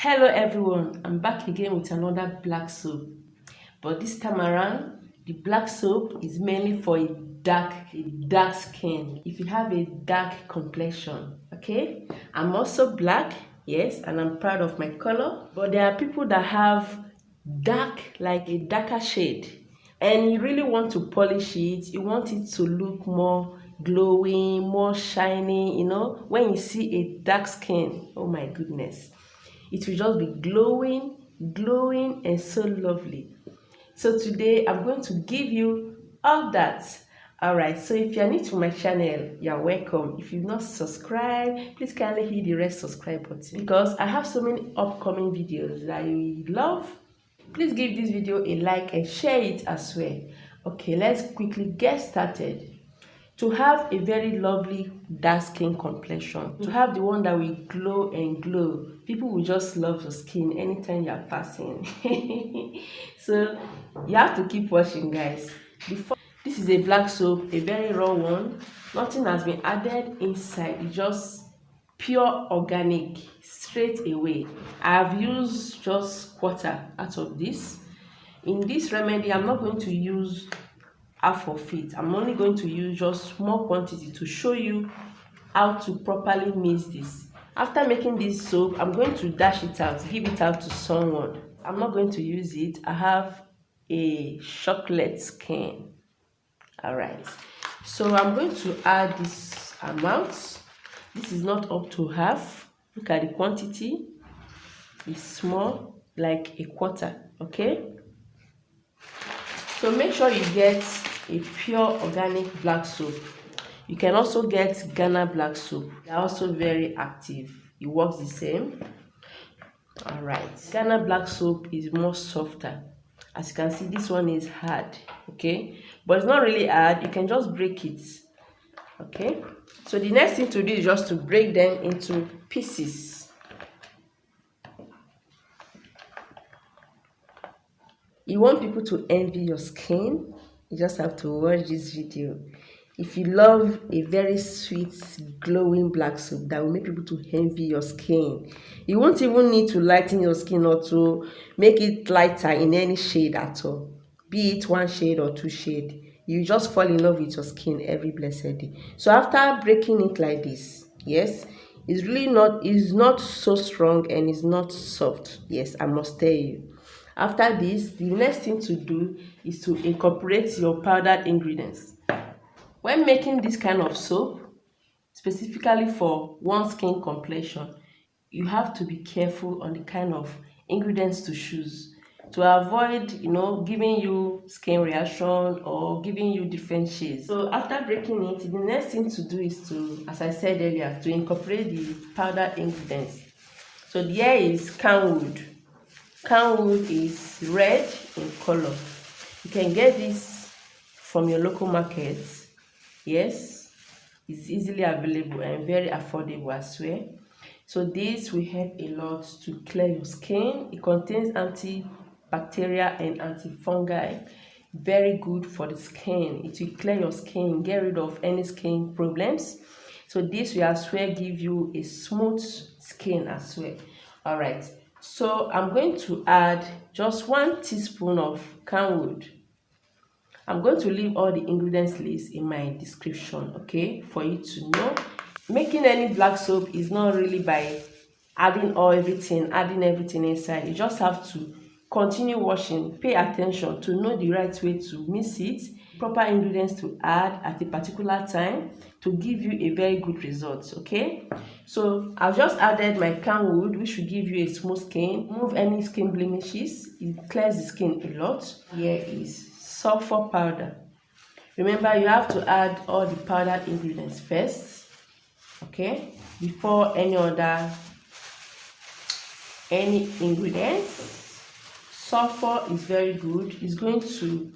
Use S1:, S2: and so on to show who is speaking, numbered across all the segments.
S1: Hello everyone, I'm back again with another black soap, but this time around the black soap is mainly for a dark skin. If you have a dark complexion, okay, I'm also black, yes, and I'm proud of my color, but there are people that have dark, like a darker shade, and you really want to polish it. You want it to look more glowing, more shiny. When you see a dark skin, oh my goodness, it will just be glowing and so lovely. So today I'm going to give you all that. All right, so if you're new to my channel, you're welcome. If you've not subscribed, please kindly hit the red subscribe button, because I have so many upcoming videos that you love. Please give this video a like and share it as well. Okay, let's quickly get started. To have a very lovely dark skin complexion, to have the one that will glow and glow, people will just love your skin anytime you are passing. So you have to keep watching, guys. This is a black soap, a very raw one. Nothing has been added inside. It's just pure organic, straight away. I have used just quarter out of this. In this remedy, I'm not going to use half of it. I'm only going to use just small quantity to show you how to properly mix this. After making this soap, I'm going to dash it out, give it out to someone. I'm not going to use it. I have a chocolate skin. All right, so I'm going to add this amount. This is not up to half. Look at the quantity. It's small, like a quarter. Okay, so make sure you get a pure organic black soap. You can also get Ghana black soap. They're also very active. It works the same. All right, Ghana black soap is more softer. As you can see, this one is hard, okay, but it's not really hard. You can just break it. Okay, so the next thing to do is just to break them into pieces. You want people to envy your skin, you just have to watch this video. If you love a very sweet, glowing black soap that will make people to envy your skin, you won't even need to lighten your skin or to make it lighter in any shade at all. Be it one shade or two shades, you just fall in love with your skin every blessed day. So after breaking it like this, yes, it's not so strong and it's not soft. Yes, I must tell you. After this, the next thing to do is to incorporate your powdered ingredients. When making this kind of soap, specifically for one skin complexion, you have to be careful on the kind of ingredients to choose to avoid, giving you skin reaction or giving you different shades. So after breaking it, the next thing to do is to, as I said earlier, to incorporate the powdered ingredients. So there is Carnwood. Carnwood is red in color. You can get this from your local markets. Yes, it's easily available and very affordable as well. So this will help a lot to clear your skin. It contains antibacterial and antifungal. Very good for the skin. It will clear your skin, get rid of any skin problems. So this will as well give you a smooth skin as well. All right, so I'm going to add just 1 teaspoon of Camwood. I'm going to leave all the ingredients list in my description, okay, for you to know. Making any black soap is not really by adding everything inside. You just have to continue washing, pay attention to know the right way to mix it, proper ingredients to add at a particular time to give you a very good result. Okay, so I've just added my Carnwood, which will give you a smooth skin, remove any skin blemishes. It clears the skin a lot. Here is Sulphur powder. Remember, you have to add all the powdered ingredients first, okay, before any ingredients. Sulphur is very good. It's going to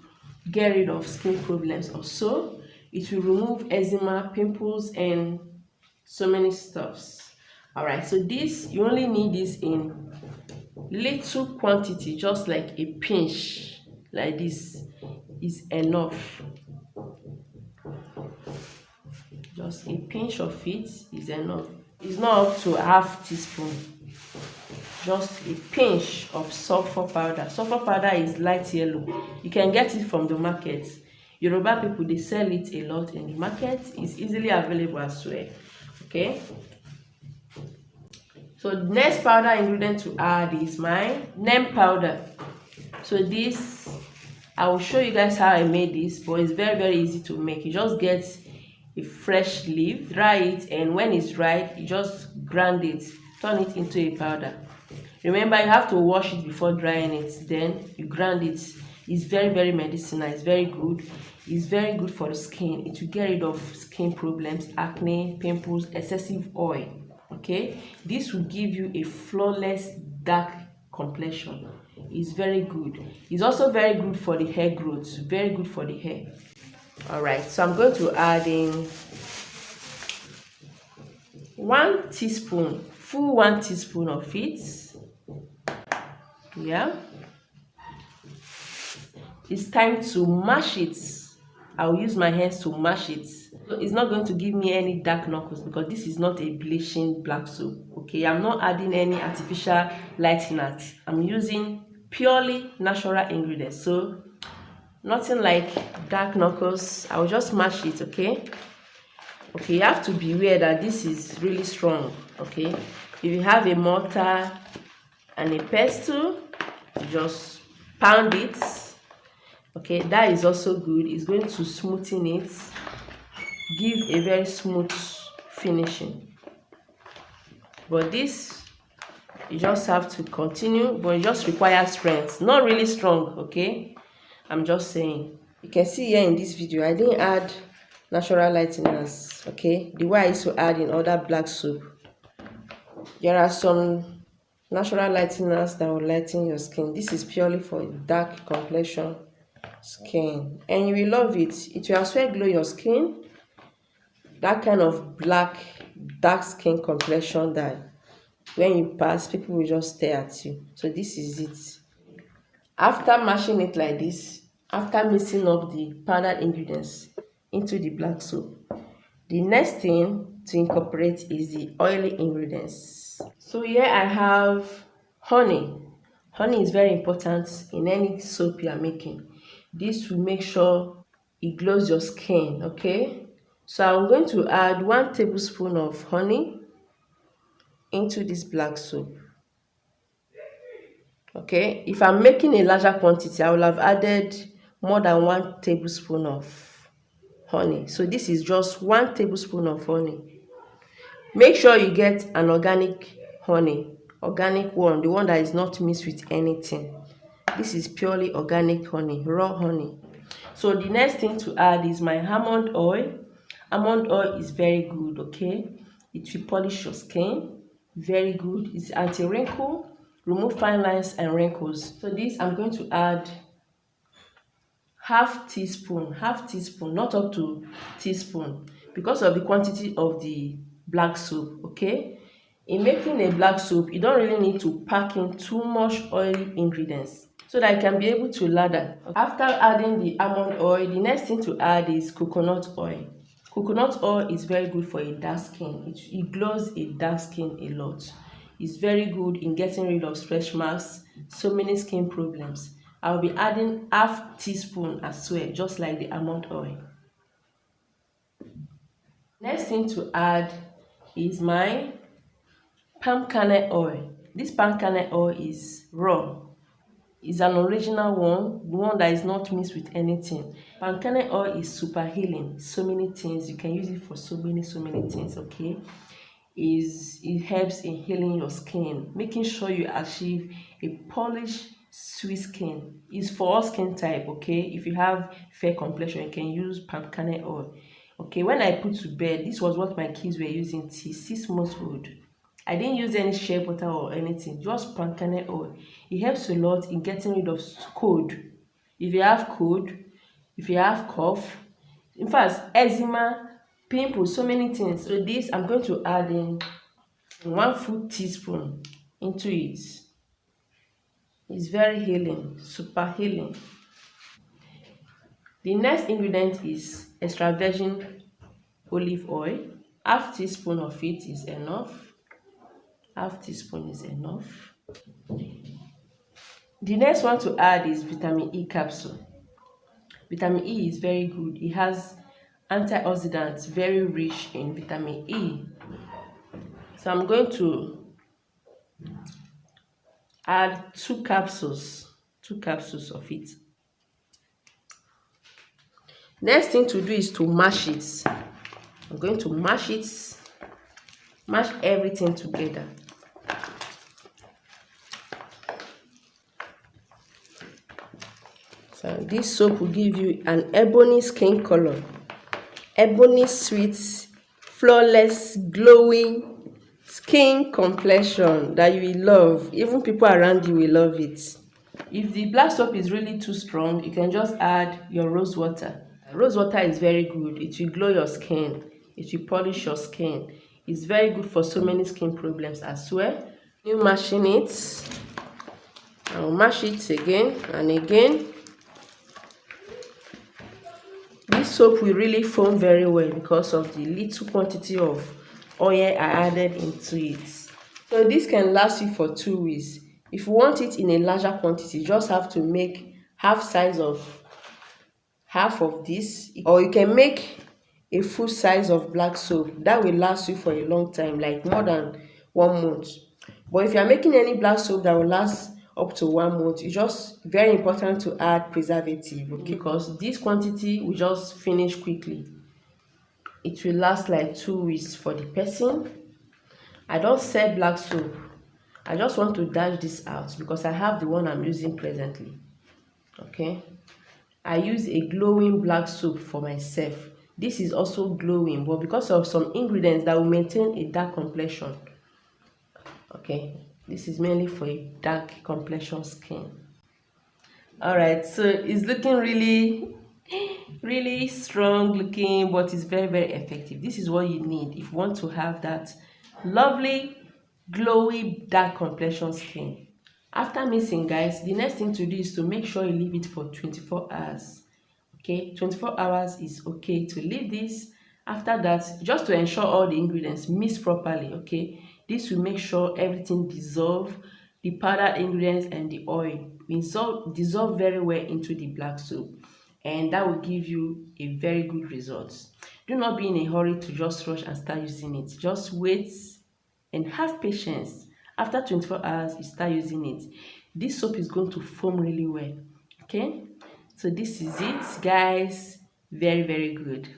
S1: get rid of skin problems also. It will remove eczema, pimples, and so many stuffs. All right, so this, you only need this in little quantity, just like a pinch, like this is enough. Just a pinch of it is enough. It's not up to half teaspoon. just a pinch of sulphur powder. Sulphur powder is light yellow. You can get it from the market. Yoruba people, they sell it a lot in the market. It's easily available as well. Okay, so the next powder ingredient to add is my Neem powder. So this, I will show you guys how I made this, but it's very easy to make. You just get a fresh leaf, dry it, and when it's dried, you just grind it, turn it into a powder. Remember, you have to wash it before drying it, then you grind it. It's very medicinal. It's very good. It's very good for the skin. It will get rid of skin problems, acne, pimples, excessive oil. Okay, this will give you a flawless dark complexion. It's very good. It's also very good for the hair growth. Very good for the hair. All right, so I'm going to add in 1 teaspoon, full 1 teaspoon of it. Yeah, it's time to mash it. I'll use my hands to mash it. So it's not going to give me any dark knuckles because this is not a bleaching black soap. Okay, I'm not adding any artificial lightener. I'm using purely natural ingredients, so nothing like dark knuckles. I'll just mash it. Okay, you have to be aware that this is really strong. Okay, if you have a mortar and a pestle, just pound it. Okay, that is also good. It's going to smoothen it, give a very smooth finishing. But this, you just have to continue, but it just requires strength, not really strong. Okay, I'm just saying. You can see here in this video, I didn't add natural lighteners. Okay, the way I used to add in other black soap. There are some natural lighteners that will lighten your skin. This is purely for dark complexion skin, and you will love it. It will as well glow your skin. That kind of black dark skin complexion that when you pass, people will just stare at you. So this is it. After mashing it like this, after mixing up the powdered ingredients into the black soap, the next thing to incorporate is the oily ingredients. So here I have honey. Honey is very important in any soap you are making. This will make sure it glows your skin. Okay, so I'm going to add 1 tablespoon of honey into this black soap. Okay, if I'm making a larger quantity, I will have added more than 1 tablespoon of honey. So this is just 1 tablespoon of honey. Make sure you get an organic honey, organic one, the one that is not mixed with anything. This is purely organic honey, raw honey. So the next thing to add is my almond oil. Almond oil is very good. Okay, it will polish your skin. Very good. It's anti-wrinkle, remove fine lines and wrinkles. So this, I'm going to add half teaspoon, not up to teaspoon, because of the quantity of the black soap. Okay, in making a black soap, you don't really need to pack in too much oily ingredients so that I can be able to lather. After adding the almond oil, the next thing to add is coconut oil. Coconut oil is very good for a dark skin. It glows a dark skin a lot. It's very good in getting rid of stretch marks, so many skin problems. I'll be adding half teaspoon as well, just like the almond oil. Next thing to add is my palm kernel oil. This palm kernel oil is raw. It's an original one, the one that is not mixed with anything. Palm kernel oil is super healing. So many things. You can use it for so many things. Okay, it helps in healing your skin, making sure you achieve a polished, sweet skin. It's for all skin type. Okay, if you have fair complexion, you can use palm kernel oil. Okay, when I put to bed, this was what my kids were using till 6 months old. I didn't use any shea butter or anything, just palm kernel oil. It helps a lot in getting rid of cold. If you have cold, if you have cough, in fact, eczema, pimples, so many things. So this, I'm going to add in 1 full teaspoon into it. It's very healing, super healing. The next ingredient is extra virgin olive oil. Half teaspoon of it is enough. Half teaspoon is enough. The next one to add is vitamin E capsule. Vitamin E is very good. It has antioxidants, very rich in vitamin E. So I'm going to add two capsules of it. Next thing to do is to mash it. I'm going to mash everything together. So this soap will give you an ebony skin color, ebony sweet, flawless, glowing skin complexion that you will love. Even people around you will love it. If the black soap is really too strong, you can just add your rose water. Rose water is very good. It will glow your skin. It will polish your skin. It's very good for so many skin problems as well. You mashing it. I'll mash it again and again. This soap will really foam very well because of the little quantity of oil I added into it. So this can last you for 2 weeks. If you want it in a larger quantity, you just have to make half of this, or you can make a full size of black soap. That will last you for a long time, like more than 1 month. But if you are making any black soap that will last up to 1 month, it's just very important to add preservative, okay? Because this quantity will just finish quickly. It will last like 2 weeks for the person. I don't sell black soap. I just want to dash this out because I have the one I'm using presently. Okay, I use a glowing black soap for myself. This is also glowing, but because of some ingredients that will maintain a dark complexion. Okay, this is mainly for a dark complexion skin. All right, so it's looking really strong looking, but it's very effective. This is what you need if you want to have that lovely glowy dark complexion skin. After mixing, guys, the next thing to do is to make sure you leave it for 24 hours. Okay, 24 hours is okay to leave this. After that, just to ensure all the ingredients mix properly. Okay, this will make sure everything dissolve, the powdered ingredients and the oil dissolve very well into the black soap, and that will give you a very good result. Do not be in a hurry to just rush and start using it. Just wait and have patience. After 24 hours, you start using it. This soap is going to foam really well. Okay, so this is it, guys. Very good.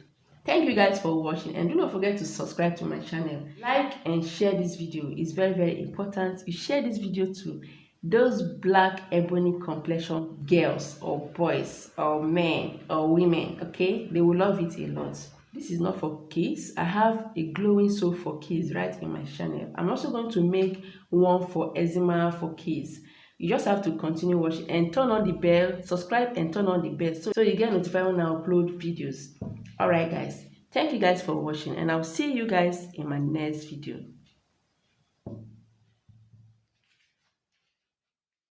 S1: Thank you guys for watching, and do not forget to subscribe to my channel. Like and share this video. It's very important. You share this video to those black ebony complexion girls or boys or men or women. Okay, they will love it a lot. This is not for kids. I have a glowing soap for kids right in my channel. I'm also going to make one for eczema for kids. You just have to continue watching and turn on the bell, subscribe and turn on the bell so you get notified when I upload videos. All right, guys. Thank you guys for watching, and I'll see you guys in my next video.